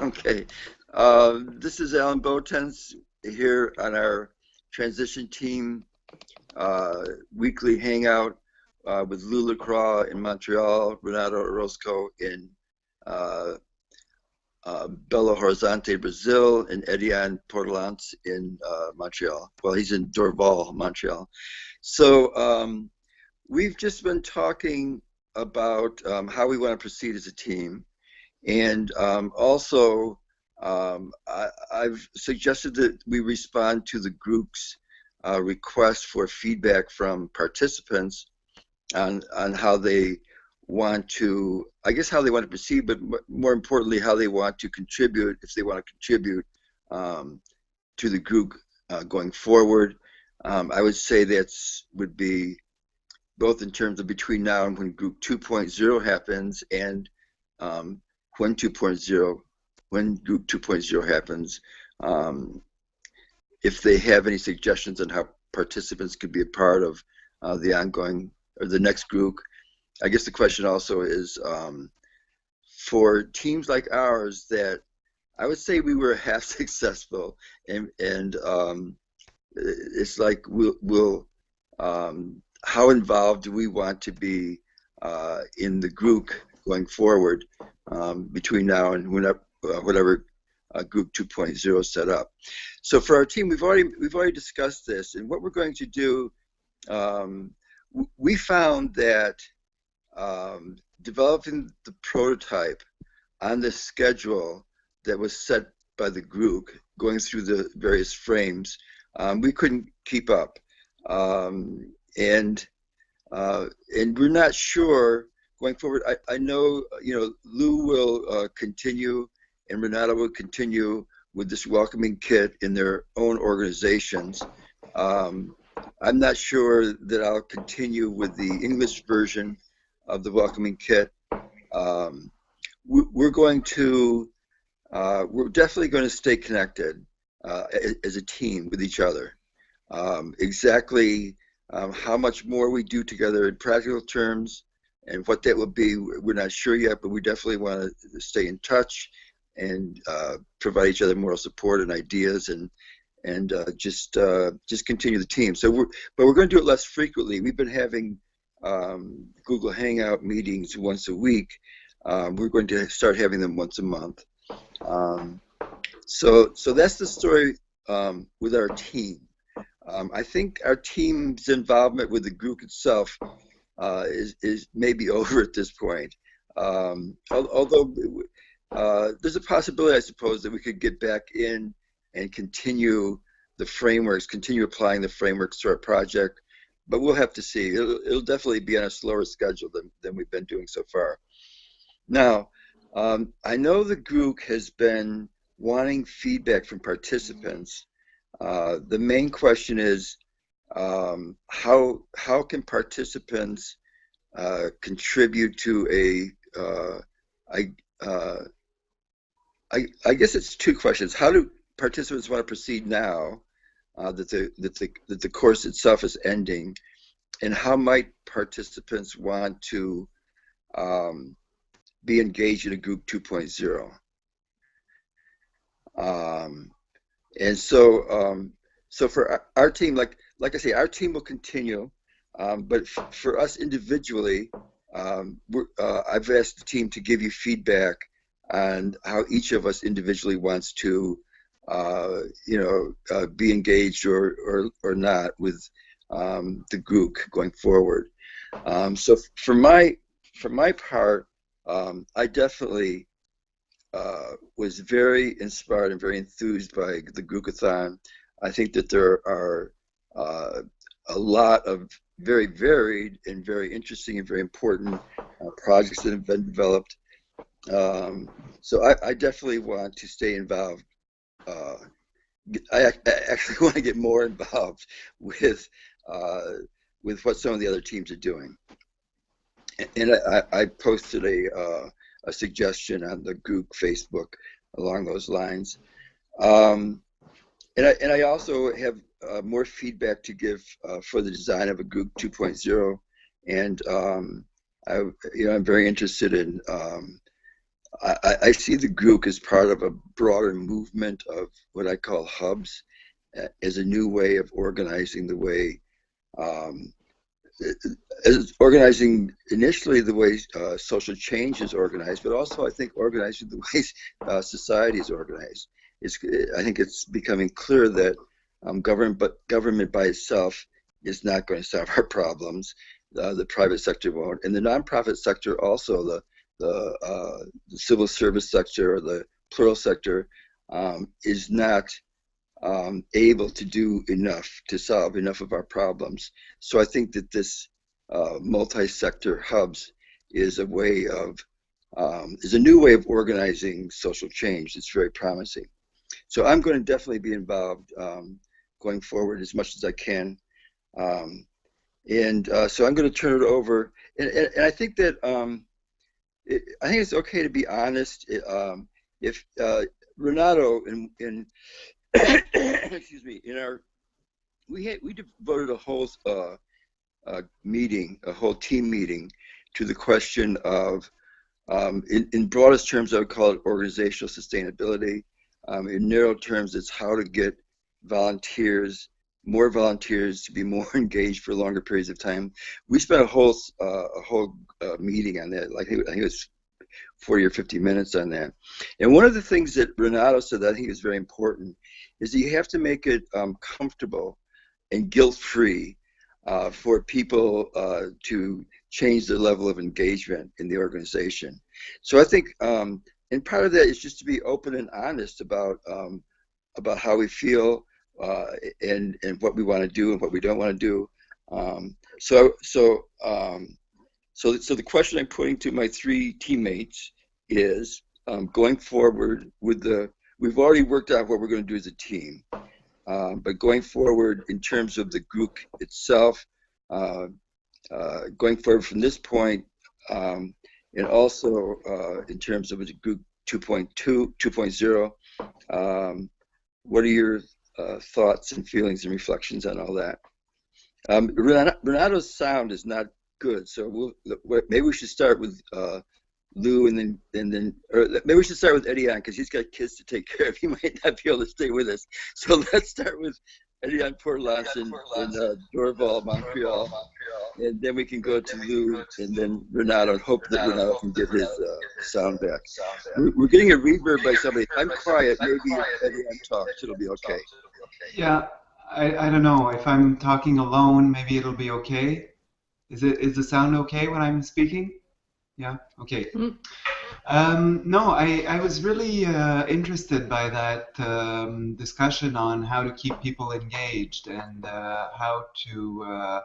Okay. This is Alan Botens here on our transition team weekly hangout with Lou Lacroix in Montreal, Renato Orozco in uh, Belo Horizonte, Brazil, and Edian Portelance in Montreal. Well, he's in Dorval, Montreal. So we've just been talking about how we want to proceed as a team. And also, I've suggested that we respond to the group's request for feedback from participants on how they want to, I guess, how they want to proceed, but more importantly, how they want to contribute, if they want to contribute to the group going forward. I would say that's would be both in terms of between now and when Group 2.0 happens, and when 2.0, when Group 2.0 happens, if they have any suggestions on how participants could be a part of the ongoing or the next group. I guess the question also is for teams like ours that I would say we were half successful, and it's like we'll how involved do we want to be in the group going forward between now and whatever Group 2.0 is set up. So for our team, we've already discussed this, and what we're going to do. We found that developing the prototype on the schedule that was set by the group, going through the various frames, we couldn't keep up, and we're not sure going forward. I know Lou will continue, and Renata will continue with this welcoming kit in their own organizations. I'm not sure that I'll continue with the English version of the welcoming kit. We're definitely going to stay connected as a team with each other. Exactly how much more we do together in practical terms and what that will be, we're not sure yet, but we definitely want to stay in touch and provide each other moral support and ideas, and just continue the team. So we're going to do it less frequently. We've been having Google Hangout meetings once a week. We're going to start having them once a month. So that's the story with our team. I think our team's involvement with the group itself is maybe over at this point. Although there's a possibility, I suppose, that we could get back in and continue the frameworks, continue applying the frameworks to our project, but we'll have to see. It'll definitely be on a slower schedule than we've been doing so far. Now, I know the group has been wanting feedback from participants. The main question is how can participants contribute to I guess it's two questions. How do participants want to proceed now that the course itself is ending, and how might participants want to be engaged in a group 2.0? And so for our team, like I say, our team will continue, but for us individually, I've asked the team to give you feedback on how each of us individually wants to be engaged or not with the group going forward. So for my part, I definitely was very inspired and very enthused by the GROOCathon. I think that there are a lot of very varied and very interesting and very important projects that have been developed. So I definitely want to stay involved. I actually want to get more involved with what some of the other teams are doing. And I posted a suggestion on the group Facebook along those lines. And I also have more feedback to give for the design of a group 2.0, and I'm very interested in I see the GROOC as part of a broader movement of what I call hubs, as a new way of organizing the way, um, as organizing initially the way social change is organized, but also I think organizing the way society is organized. It's, I think it's becoming clear that government by itself is not going to solve our problems. The private sector won't, and the nonprofit sector also, the civil service sector or the plural sector, is not able to do enough to solve enough of our problems. So I think that this multi-sector hubs is a way of is a new way of organizing social change. It's very promising. So I'm going to definitely be involved going forward as much as I can. Um, and so I'm going to turn it over. And I think that I think it's okay to be honest. If Renato in excuse me, in our we devoted a whole meeting, a whole team meeting, to the question of, in broadest terms, I would call it organizational sustainability. In narrow terms, it's how to get volunteers, more volunteers, to be more engaged for longer periods of time. We spent a whole meeting on that. Like, I think it was 40 or 50 minutes on that. And one of the things that Renato said that I think is very important is that you have to make it comfortable and guilt-free for people to change their level of engagement in the organization. So I think, and part of that is just to be open and honest about how we feel, and what we want to do and what we don't want to do. So the question I'm putting to my three teammates is, going forward with we've already worked out what we're going to do as a team, but going forward in terms of the group itself, uh, going forward from this point, and also in terms of the group 2.2, 2.0, what are your thoughts and feelings and reflections on all that? Renato's sound is not good, so maybe we should start with Lou, and then or maybe we should start with Eddie on, because he's got kids to take care of. He might not be able to stay with us. So let's start with Eddie on Port-Lance in Dorval, Montreal, and then we can go to Lou and then Renato, and hope that Renato can get his sound back. We're getting a reverb by somebody. If I'm quiet, maybe if Eddie on talks, it'll be okay. Yeah, I don't know. If I'm talking alone, maybe it'll be okay. Is the sound okay when I'm speaking? Yeah, okay. No, I was really interested by that discussion on how to keep people engaged and how to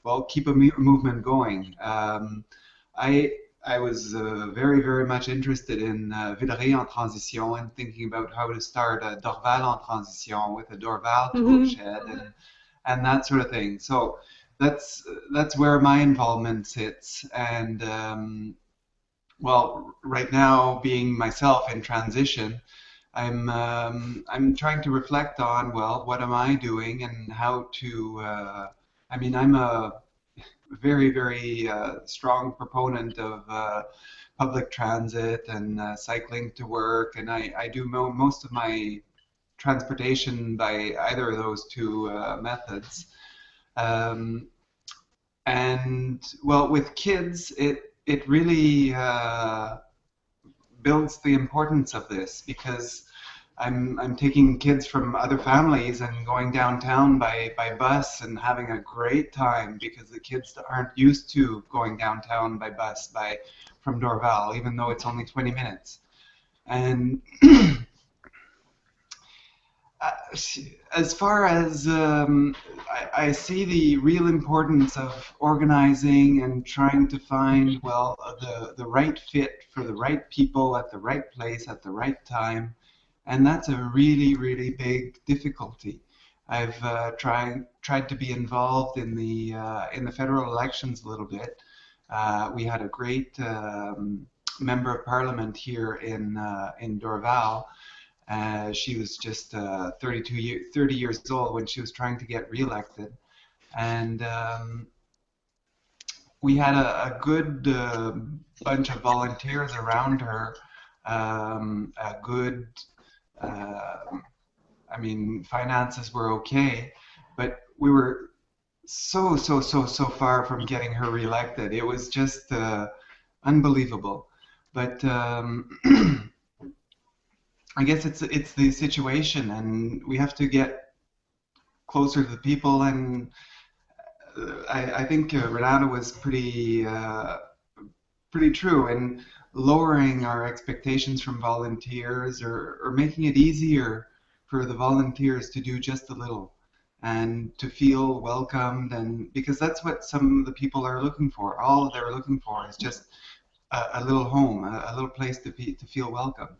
well, keep a movement going. I I was very, very much interested in Villeray en transition and thinking about how to start a Dorval en transition with a Dorval toolshed and that sort of thing. So that's where my involvement sits. And well, right now, being myself in transition, I'm trying to reflect on, well, what am I doing and how to. I mean, I'm a very, very strong proponent of public transit and cycling to work, and I do most of my transportation by either of those two methods. Um, and well, with kids, it really builds the importance of this because I'm taking kids from other families and going downtown by bus and having a great time because the kids aren't used to going downtown by bus from Dorval, even though it's only 20 minutes. And as far as I see the real importance of organizing and trying to find, well, the right fit for the right people at the right place at the right time, and that's a really, really big difficulty. I've tried to be involved in the federal elections a little bit. We had a great member of parliament here in Dorval. She was just 30 years old when she was trying to get reelected, and we had a good bunch of volunteers around her a good, I mean, finances were okay, but we were so far from getting her reelected. It was just unbelievable. But I guess it's the situation, and we have to get closer to the people. And I think Renata was pretty true in lowering our expectations from volunteers, or making it easier for the volunteers to do just a little and to feel welcomed, and because that's what some of the people are looking for. All they're looking for is just a little home, a little place to feel welcome.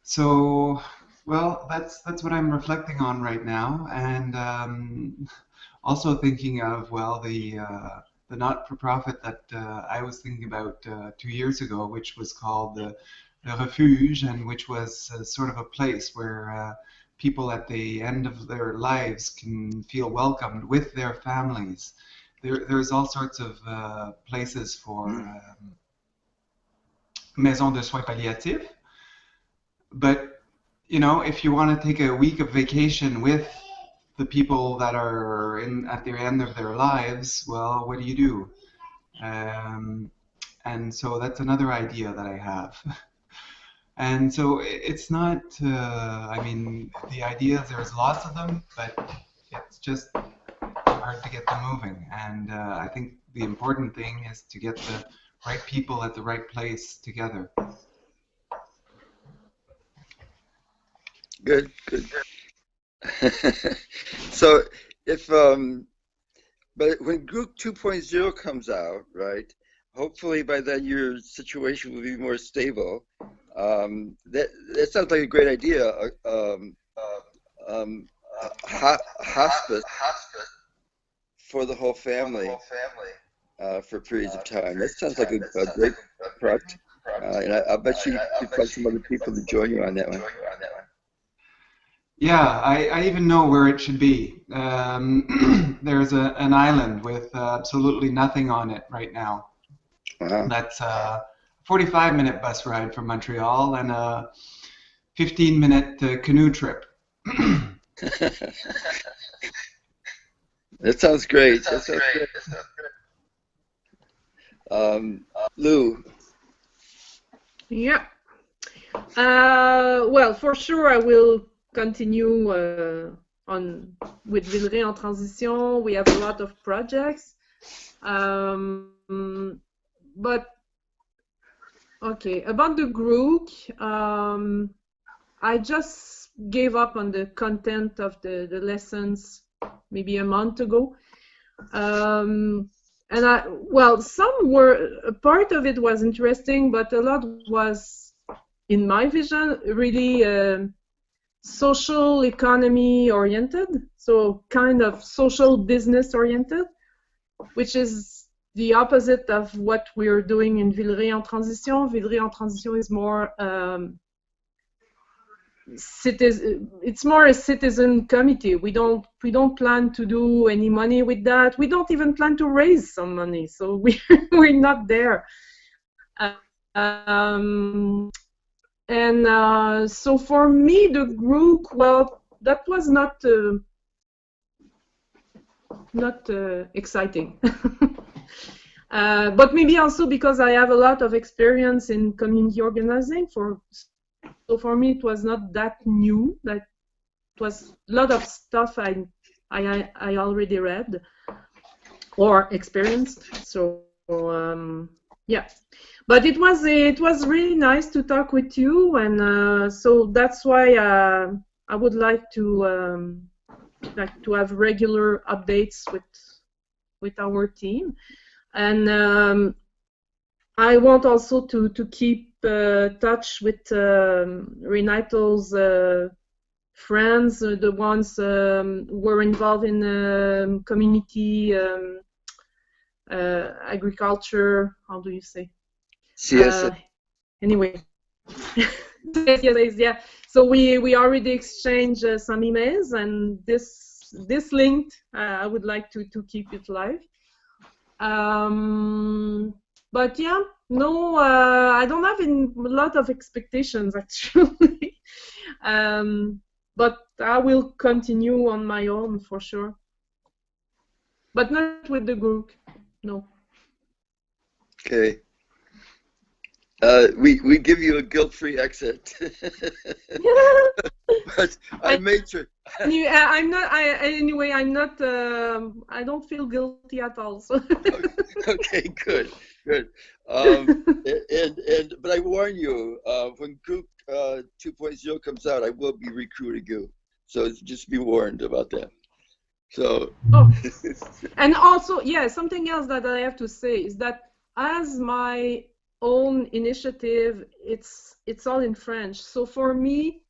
So, well, that's what I'm reflecting on right now, and also thinking of, well, the not-for-profit that I was thinking about 2 years ago, which was called the Refuge, and which was sort of a place where people at the end of their lives can feel welcomed with their families. There's all sorts of places for maisons de soins palliatifs, but you know, if you want to take a week of vacation with the people that are at the end of their lives, well, what do you do? And so that's another idea that I have. And so it's not, I mean, the ideas, there's lots of them, but it's just hard to get them moving. And I think the important thing is to get the right people at the right place together. Good, good. So if but when GROOCx 2.0 comes out, right? Hopefully by then your situation will be more stable. That sounds like a great idea. Hospice for the whole family for periods of time. That sounds like a great project, and I bet you could find some other people to join you on that one. Yeah, I even know where it should be. There's an island with absolutely nothing on it right now. Wow. That's a 45-minute bus ride from Montreal and a 15-minute canoe trip. That sounds great. That sounds great. Lou. Yeah. Well, for sure, I will continue on with Villeray en Transition. We have a lot of projects, but okay, about the GROOCx, I just gave up on the content of the lessons maybe a month ago. And well, a part of it was interesting, but a lot was, in my vision, really social economy oriented, so kind of social business oriented, which is the opposite of what we're doing in Villeray en Transition. Villeray en Transition is more it's more a citizen committee. We don't plan to do any money with that. We don't even plan to raise some money, so we're not there. So for me, the GROOCx, well, that was not exciting. But maybe also because I have a lot of experience in community organizing. So for me, it was not that new. That was a lot of stuff I already read or experienced. So yeah. But it was really nice to talk with you, and so that's why I would like to have regular updates with our team, and I want also to keep touch with Renato's friends, the ones who were involved in community agriculture. How do you say? CSA. Anyway, yeah. So we already exchanged some emails, and this linked. I would like to keep it live. But yeah, No, I don't have a lot of expectations actually. But I will continue on my own for sure. But not with the group, no. Okay. We give you a guilt-free exit. But I made sure. I'm not. Anyway, I'm not. I don't feel guilty at all. So. Okay, good. But I warn you, when GROOC 2.0 comes out, I will be recruiting you. So just be warned about that. So. Oh. And also, yeah, something else that I have to say is that as my own initiative, it's all in French. So for me,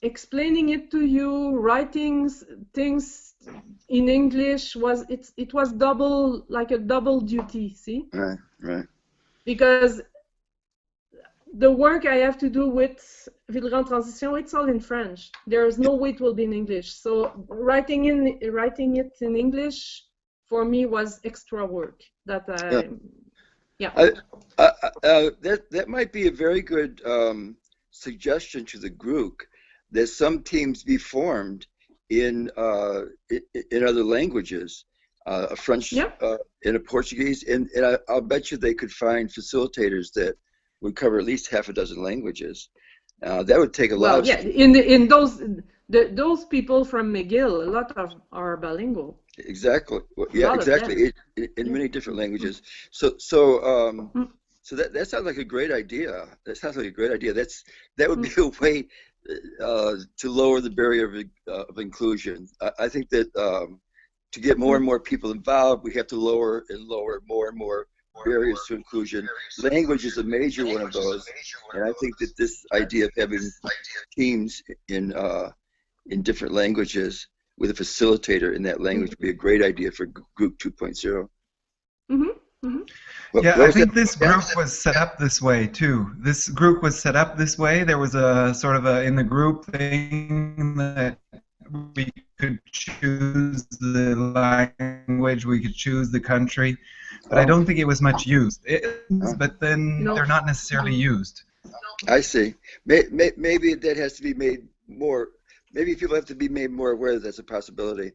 explaining it to you, writing things in English it was double, like a double duty. See? Right. Because the work I have to do with Villeran Transition, it's all in French. There is no way it will be in English. So writing it in English for me was extra work. That that might be a very good suggestion to the group, that some teams be formed in other languages, a French, and a Portuguese, and I'll bet you they could find facilitators that would cover at least half a dozen languages. That would take a lot. Well, yeah, in those people from McGill, a lot of are bilingual. Exactly. Yeah, exactly. In many different languages. So that sounds like a great idea. That sounds like a great idea. That would be a way to lower the barrier of inclusion. I think that to get more and more people involved, we have to lower more and more barriers to inclusion. Language is a major one of those, and I think that this idea of having teams in different languages with a facilitator in that language would be a great idea for GROOC 2.0. Yeah, I think this group was set up this way too. This group was set up this way. There was a sort of in the group thing that we could choose the language, we could choose the country, but I don't think it was much used. But then they're not necessarily used. I see. Maybe that has to be made more. Maybe people have to be made more aware that that's a possibility.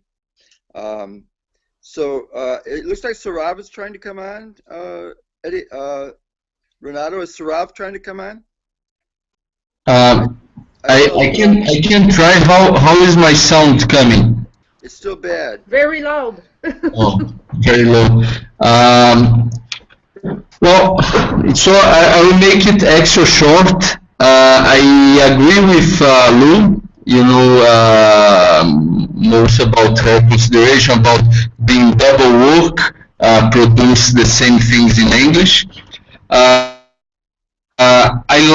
So it looks like Sarav is trying to come on. Eddie, Renato, is Sarav trying to come on? I can try. How is my sound coming? It's still bad. Very loud. Oh, very low. Well, so I will make it extra short. I agree with Lou. You know, most about her consideration about being double work, produce the same things in English. I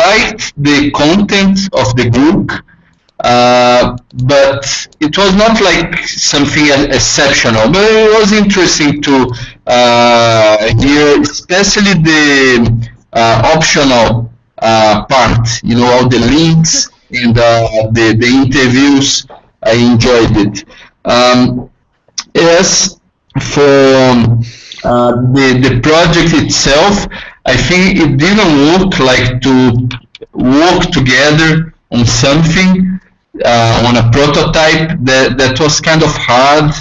liked the content of the group, but it was not like something exceptional. But it was interesting to hear, especially the optional part. You know, all the links and the interviews. I enjoyed it. As for the project itself, I think it didn't look like to work together on something, on a prototype that was kind of hard.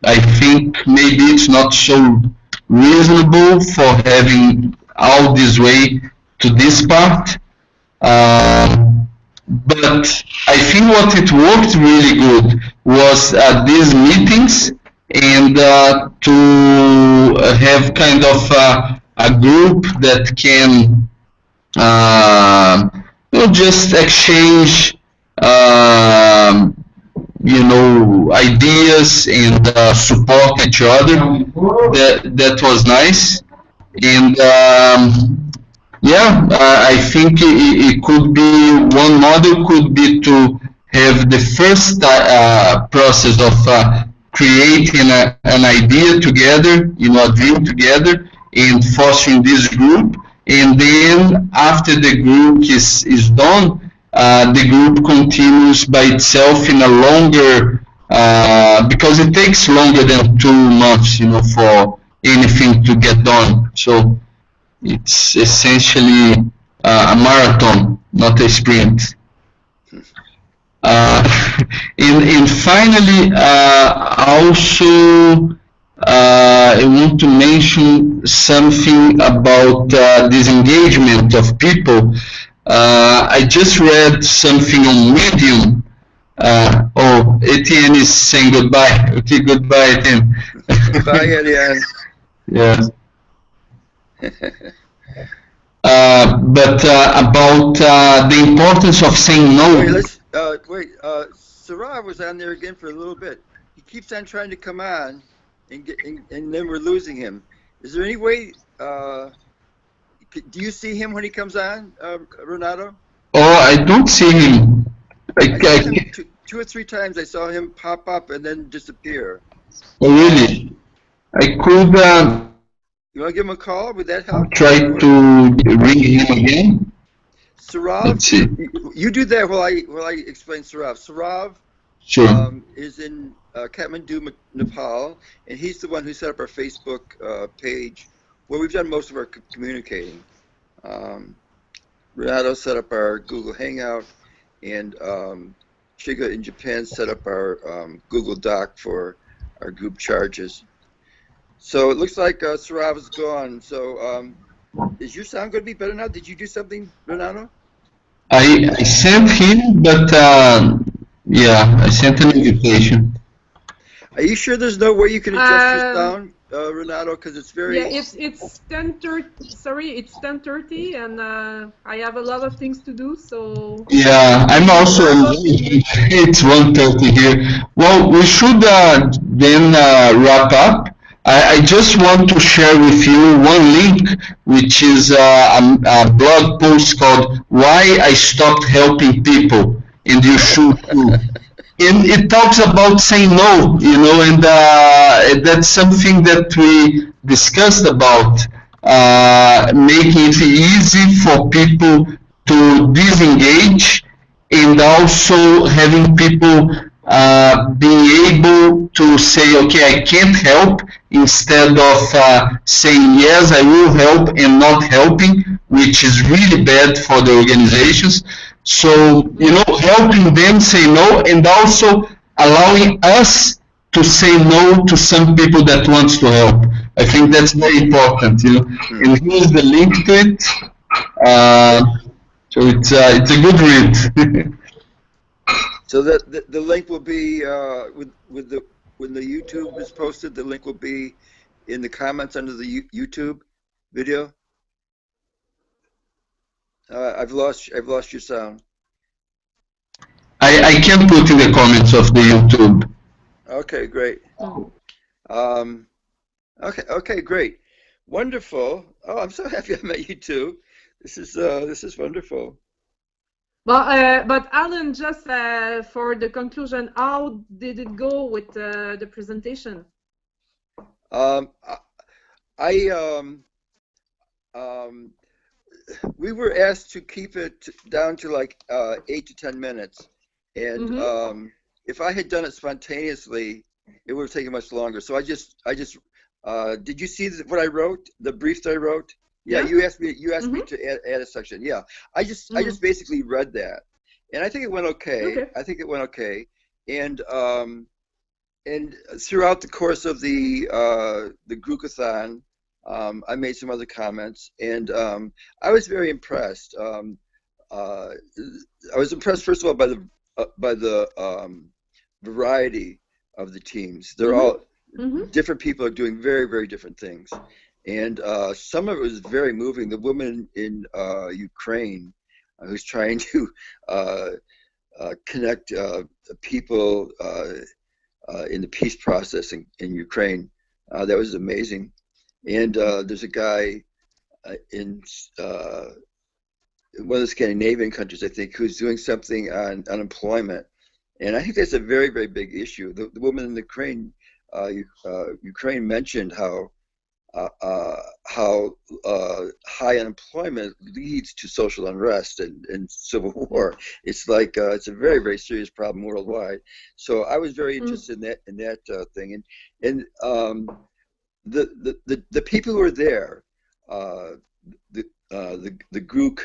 I think maybe it's not so reasonable for having all this way to this part. But I think what it worked really good was these meetings and to have kind of a group that can just exchange ideas and support each other. That was nice. And I think it could be, one model could be to have the first process of creating an idea together, a dream together, and fostering this group. And then after the group is done, the group continues by itself in a longer, because it takes longer than 2 months, for anything to get done. So it's essentially a marathon, not a sprint. Uh, and finally, also, I want to mention something about disengagement of people. I just read something on Medium. Oh, Etienne is saying goodbye. Okay, goodbye, Etienne. Bye, Eliane. Yes. But about the importance of saying Wait, no. Sarah was on there again for a little bit. He keeps on trying to come on, and then we're losing him. Is there any way? Do you see him when he comes on, Renato? Oh, I don't see him. I saw him two or three times. I saw him pop up and then disappear. Oh, really? I could You want to give him a call? Would that help? try to ring him again. Sarav, Let's see. you do that while I explain Sarav. Sarav Sure. is in Kathmandu, Nepal, and he's the one who set up our Facebook page where we've done most of our communicating. Renato set up our Google Hangout, and Chiga in Japan set up our Google Doc for our group charges. So it looks like Sarav is gone. So is your sound going to be better now? Did you do something, Renato? I sent him, but yeah, I sent an invitation. Are you sure there's no way you can adjust your sound, Renato? Because it's very... Yeah, it's 10:30. Sorry, it's 10:30, and I have a lot of things to do. So Yeah, I'm also. It's 1:30 here. Well, we should then wrap up. I just want to share with you one link, which is a blog post called "Why I Stopped Helping People," and you should too. And it talks about saying no, and that's something that we discussed about, making it easy for people to disengage, and also having people being able to say, okay, I can't help, instead of saying, yes, I will help and not helping, which is really bad for the organizations. So, helping them say no, and also allowing us to say no to some people that wants to help. I think that's very important, And here's the link to it. So it's a good read. So that the link will be with the when the YouTube is posted. The link will be in the comments under the YouTube video. I've lost your sound. I can put in the comments of the YouTube. Okay, great. Okay, great, wonderful. Oh, I'm so happy I met you too. This is wonderful. But Alan, just for the conclusion, how did it go with the presentation? We were asked to keep it down to like 8 to 10 minutes, and if I had done it spontaneously, it would have taken much longer. So I just did you see what I wrote? The brief that I wrote? Yeah, you asked me to add a section. Yeah, I just basically read that, and I think it went okay. I think it went okay, and throughout the course of the GROOCathon, I made some other comments, and I was very impressed. I was impressed, first of all, by the variety of the teams. They're all different people are doing very, very different things. And some of it was very moving. The woman in Ukraine who's trying to connect people in the peace process in Ukraine, that was amazing. And there's a guy in one of the Scandinavian countries, I think, who's doing something on unemployment. And I think that's a very, very big issue. The woman in Ukraine mentioned how high unemployment leads to social unrest and civil war. It's like it's a very, very serious problem worldwide. So I was very interested in that thing, and the people who are there, the group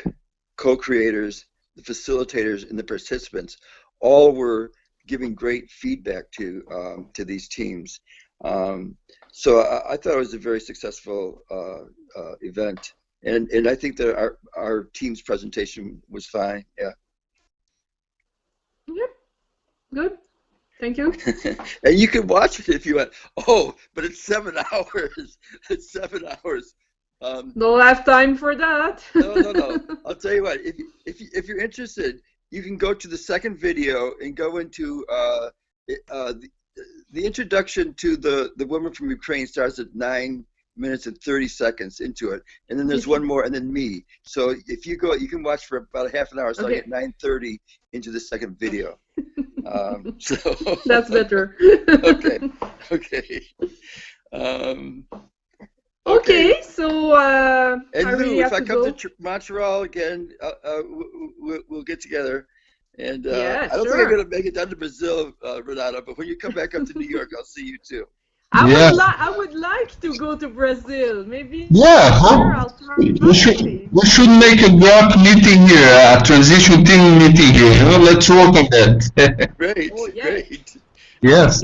co-creators, the facilitators, and the participants, all were giving great feedback to these teams. So I thought it was a very successful event, and I think that our team's presentation was fine. Yeah. Yep. Good. Thank you. And you can watch it if you want. Oh, but it's 7 hours. It's 7 hours. Don't have time for that. No. I'll tell you what. If you're interested, you can go to the second video and go into the introduction to the woman from Ukraine starts at 9 minutes and 30 seconds into it, and then there's one more, and then me. So if you go, you can watch for about a half an hour, starting at 9:30 into the second video. So that's better. Okay. Okay, so and I really Lou, have if I to come go. to Montreal again, we'll get together. And Yeah, I don't think sure. I'm gonna make it down to Brazil, Renata. But when you come back up to New York, I'll see you too. I would like to go to Brazil. Maybe Yeah, there I'll we should try. we should make a GROOCx meeting here, a transition team meeting here. You know, let's work on that. Great, Oh, yeah. great. Yes.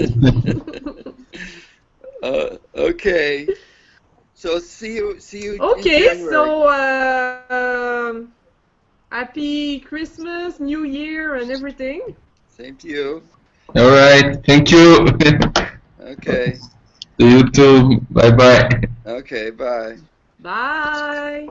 Okay. So see you. Okay, in January. so happy Christmas, New Year, and everything. Same to you. All right. Thank you. Okay. You too. Bye bye. Okay. Bye. Bye.